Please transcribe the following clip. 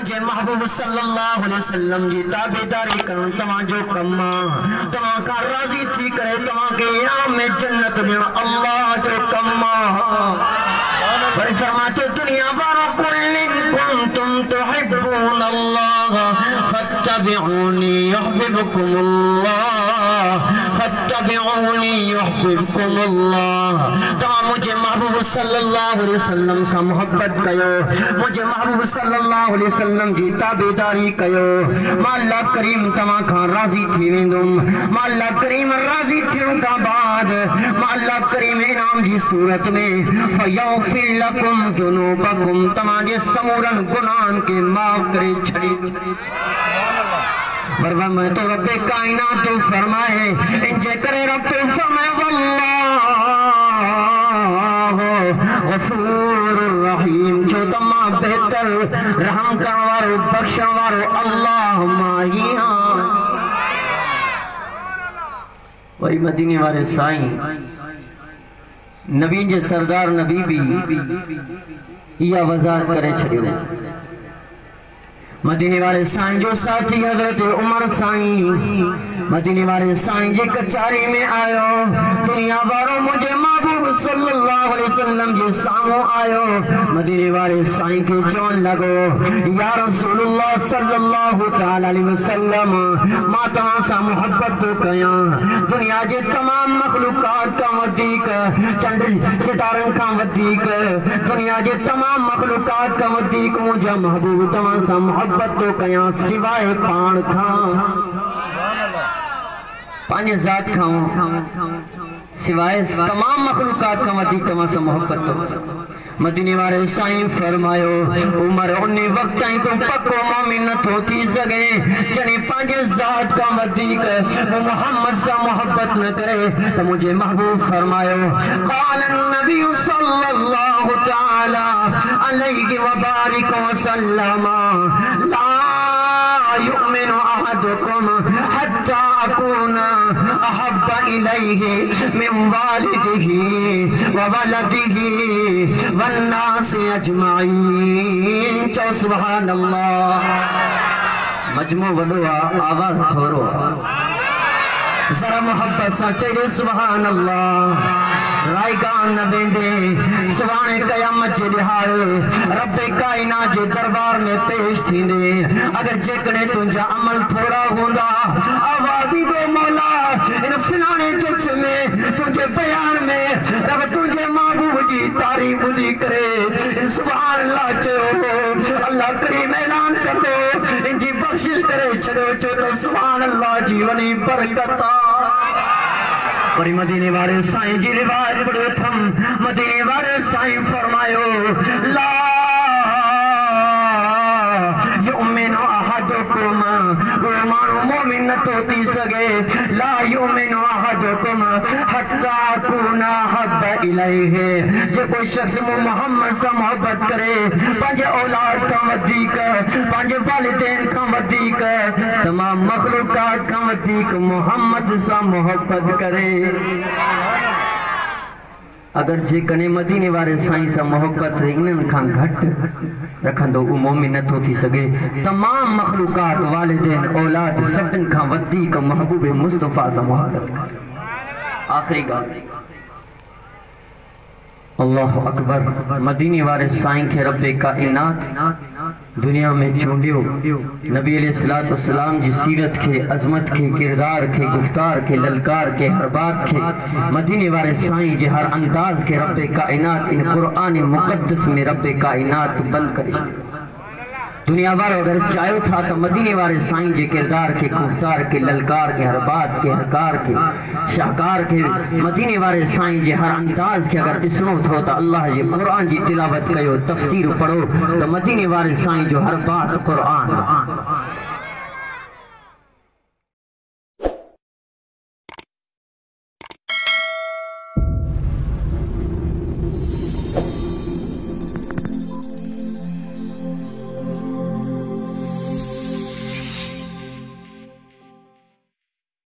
مجھے محبوب صلی اللہ علیہ وسلم جی تابعداری کرن تمہاں جو کما تمہاں کا راضی تھی کرے تمہاں کے انعام میں جنت دینا اللہ جو کما پر فرماتے دنیا وارو کل کنتم تحبون اللہ فاتبعونی یحببکم اللہ فاتبعونی یحببکم اللہ تمہاں مجھے محبوب صلی اللہ علیہ وسلم سے محبت کیو مجھے محبوب صلی اللہ علیہ وسلم جی تابعداری کیو ما اللہ کریم تمہاں کھا راضی تھی ویندم ما اللہ کریم راضی تھیوں کا بعد ما اللہ کریم انعام جی صورت میں فیغفر لکم ذنوبکم تمہاں جے سمورن گناہن کے معاف کرے چھڑی میں تو رب کائنات تو فرمائے انجے کرے رب تو فرمائے واللہ غفور الرحیم جو تمہاں بہتر رحم کروارو بخشوارو اللہ ماہیان وہی مدینے والے سائیں نبی جے سردار نبی بھی یہ وزار کرے چھڑی مدینے والے سائیں جو ساتھی حضرت عمر سائیں مدینے والے سائیں جی کچاری میں آئو دنیا وارو مجھے محبوب صلی اللہ علیہ وسلم جی سامو آئو مدینے والے سائیں کے چون لگو یا رسول اللہ صلی اللہ تعالی علیہ وسلم ما تمہاں سا محبت کیا دنیا جے تمام مخلوقات کا ودیک چند ستارن کا ودیک دنیا جے تمام مخلوقات کا ودیک مجھے محبوب تمہاں سا محبت تو کیا سوائے پان کھاں پانچ ذات کھاؤں سوائے تمام مخلوقات کا ودیک تمہاں سا محبت تو مدینے والے سائیں فرمائیو عمر انہی وقت آئیں تو پکو مومن نہ ہوتی سگیں چنی پانچ ذات کا ودیک وہ محمد سا محبت نہ کرے تو مجھے محبوب فرمائیو قال النبی صلی اللہ تعالی علیہ وبارک وسلم لا یؤمن احدکم حتی اکون احب الیہ من والدہ وولدہ والناس اجمعین چو سبحان اللہ مجموع ودعا آواز تھورو ذرا محبت سا چاہیے سبحان اللہ رائگان نبیندے سوانے قیامت جے دہاڑے رب کائنات جے دربار میں پیش تھی دے اگر جکنے تنجا عمل تھوڑا ہوندہ آوازی دو مولا ان فلانے جلس میں تنجے بیان میں رب تنجے محبوب جی تعریف دی کرے ان سبحان اللہ چاہو اللہ کریم اعلان کر دو ان جی بخشش کرے چھڑو چھڑو سبحان اللہ جیونی برکتا پری مدینے والے سائیں جی روایت پڑھو تھم مدینے والے سائیں فرمائیو لا یؤمن احدکم رومانو مومن نہ توتی سگے لا یؤمن احدکم حتی اکون حب الیہ جو کوئی شخص محمد سے محبت کرے پانچ اولاد کا ودیک پانچ والدین کا ودیک تمام مخلوقات کا ودیک محمد سے محبت کرے اگر جے کنے مدینے والے سائیں سا محبت انہن کھان گھٹ رکھن دو مومن نہ تھی سگے تمام مخلوقات والدین اولاد سبن کھان ودی کا محبوب مصطفیٰ سا محبت کر آخری گال اللہ اکبر مدینے والے سائیں کے رب کائنات دنیا میں چونڈیو نبی علیہ السلام جی سیرت کے عظمت کے کردار کے گفتار کے للکار کے ہر بات کے مدینے والے سائیں جی ہر انداز کے رب کائنات ان قرآن مقدس میں رب کائنات بند کرے دنیا بار اگر چاہو تھا تو مدینے والے سائیں جے کردار کے گفتار کے للکار کے ہر بات کے ہرکار کے شاہکار کے مدینے والے سائیں جے ہر انداز کے اگر اسنو تھو تو اللہ جے قرآن جی تلاوت کیو تفسیر پڑھو تو مدینے والے سائیں جو ہر بات قرآن